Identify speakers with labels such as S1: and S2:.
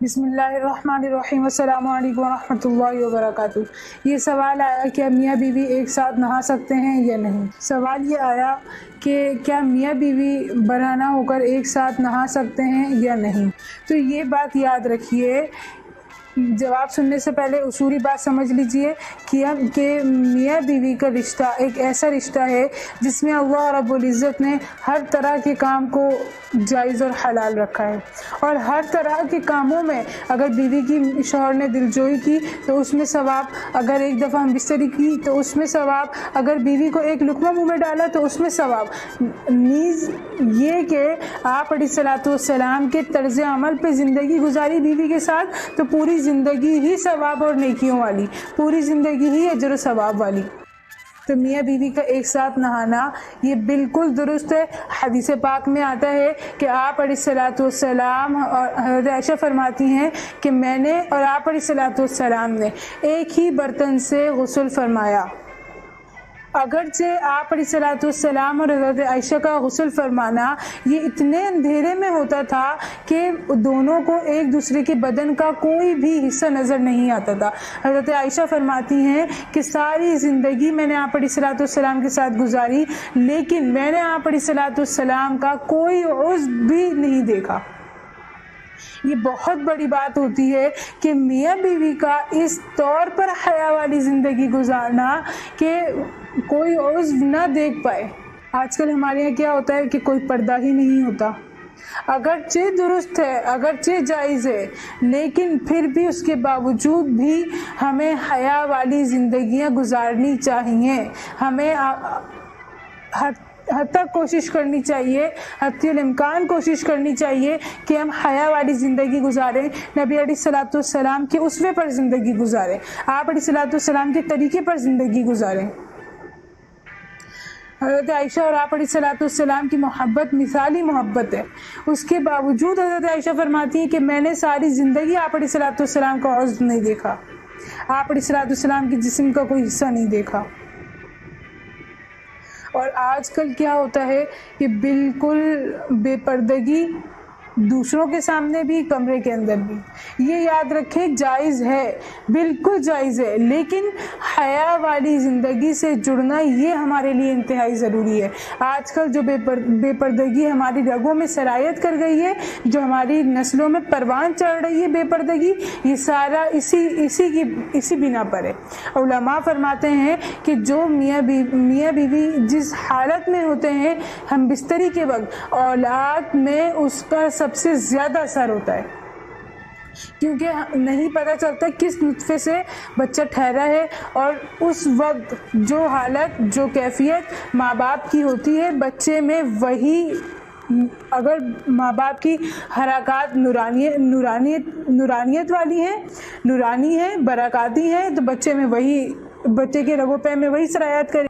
S1: بسم اللہ الرحمن الرحیم، السلام علیکم ورحمۃ اللہ وبرکاتہ۔ یہ سوال آیا کہ میاں بیوی ایک ساتھ نہا سکتے ہیں یا نہیں۔ سوال یہ آیا کہ کیا میاں بیوی برہنہ ہو کر ایک ساتھ نہا سکتے ہیں یا نہیں۔ تو یہ بات یاد رکھیے، جواب سننے سے پہلے اصولی بات سمجھ لیجئے کہ میاں بیوی کا رشتہ ایک ایسا رشتہ ہے جس میں اللہ رب العزت نے ہر طرح کے کام کو جائز اور حلال رکھا ہے، اور ہر طرح کے کاموں میں اگر بیوی کی شوہر نے دلجوئی کی تو اس میں ثواب، اگر ایک دفعہ ہم بستری کی تو اس میں ثواب، اگر بیوی کو ایک لقمہ منہ میں ڈالا تو اس میں ثواب۔ نیز یہ کہ آپ علیہ الصلوۃ والسلام کے طرز عمل پہ زندگی گزاری بیوی کے ساتھ تو پوری زندگی ہی ثواب اور نیکیوں والی، پوری زندگی ہی اجر و ثواب والی۔ تو میاں بیوی کا ایک ساتھ نہانا یہ بالکل درست ہے۔ حدیث پاک میں آتا ہے کہ آپ علیہ الصلوۃ والسلام اور حضرت عائشہ فرماتی ہیں کہ میں نے اور آپ علیہ الصلوۃ والسلام نے ایک ہی برتن سے غسل فرمایا۔ اگرچہ آپ علیہ الصلوۃ والسلام اور حضرت عائشہ کا غسل فرمانا یہ اتنے اندھیرے میں ہوتا تھا کہ دونوں کو ایک دوسرے کے بدن کا کوئی بھی حصہ نظر نہیں آتا تھا۔ حضرت عائشہ فرماتی ہیں کہ ساری زندگی میں نے آپ علیہ الصلوۃ والسلام کے ساتھ گزاری، لیکن میں نے آپ علیہ الصلوۃ والسلام کا کوئی عضو بھی نہیں دیکھا۔ یہ بہت بڑی بات ہوتی ہے کہ میاں بیوی کا اس طور پر حیا والی زندگی گزارنا کہ کوئی عضو نہ دیکھ پائے۔ آج کل ہمارے یہاں کیا ہوتا ہے کہ کوئی پردہ ہی نہیں ہوتا، اگرچہ درست ہے، اگرچہ جائز ہے، لیکن پھر بھی اس کے باوجود بھی ہمیں حیا والی زندگیاں گزارنی چاہیے۔ ہمیں حد تک کوشش کرنی چاہیے، حتی الامکان کوشش کرنی چاہیے کہ ہم حیا والی زندگی گزاریں، نبی علیہ الصلوۃ والسلام کے اسوے پر زندگی گزاریں، آپ علیہ الصلوۃ والسلام کے طریقے پر زندگی گزاریں۔ حضرت عائشہ اور آپ علیہ الصلوۃ والسلام کی محبت مثالی محبت ہے، اس کے باوجود حضرت عائشہ فرماتی ہیں کہ میں نے ساری زندگی آپ علیہ الصلوۃ والسلام کا عضو نہیں دیکھا، آپ علیہ الصلوۃ والسلام کے جسم کا کوئی حصہ نہیں دیکھا۔ اور آج کل کیا ہوتا ہے کہ بالکل بے پردگی دوسروں کے سامنے بھی، کمرے کے اندر بھی۔ یہ یاد رکھیں جائز ہے، بالکل جائز ہے، لیکن حیا والی زندگی سے جڑنا یہ ہمارے لیے انتہائی ضروری ہے۔ آج کل جو بے پردگی ہماری رگوں میں سرایت کر گئی ہے، جو ہماری نسلوں میں پروان چڑھ رہی ہے بے پردگی، یہ سارا اسی بنا پر ہے۔ علماء فرماتے ہیں کہ جو میاں بیوی جس حالت میں ہوتے ہیں ہم بستری کے وقت، اولاد میں اس کا سب سے زیادہ اثر ہوتا ہے، کیونکہ نہیں پتہ چلتا کس نطفے سے بچہ ٹھہرا ہے، اور اس وقت جو حالت، جو کیفیت ماں باپ کی ہوتی ہے بچے میں، وہی اگر ماں باپ کی حرکات نورانیت والی ہیں، نورانی ہیں، برکاتی ہیں، تو بچے میں وہی، بچے کے رگوں پہ میں وہی سرایت کرے۔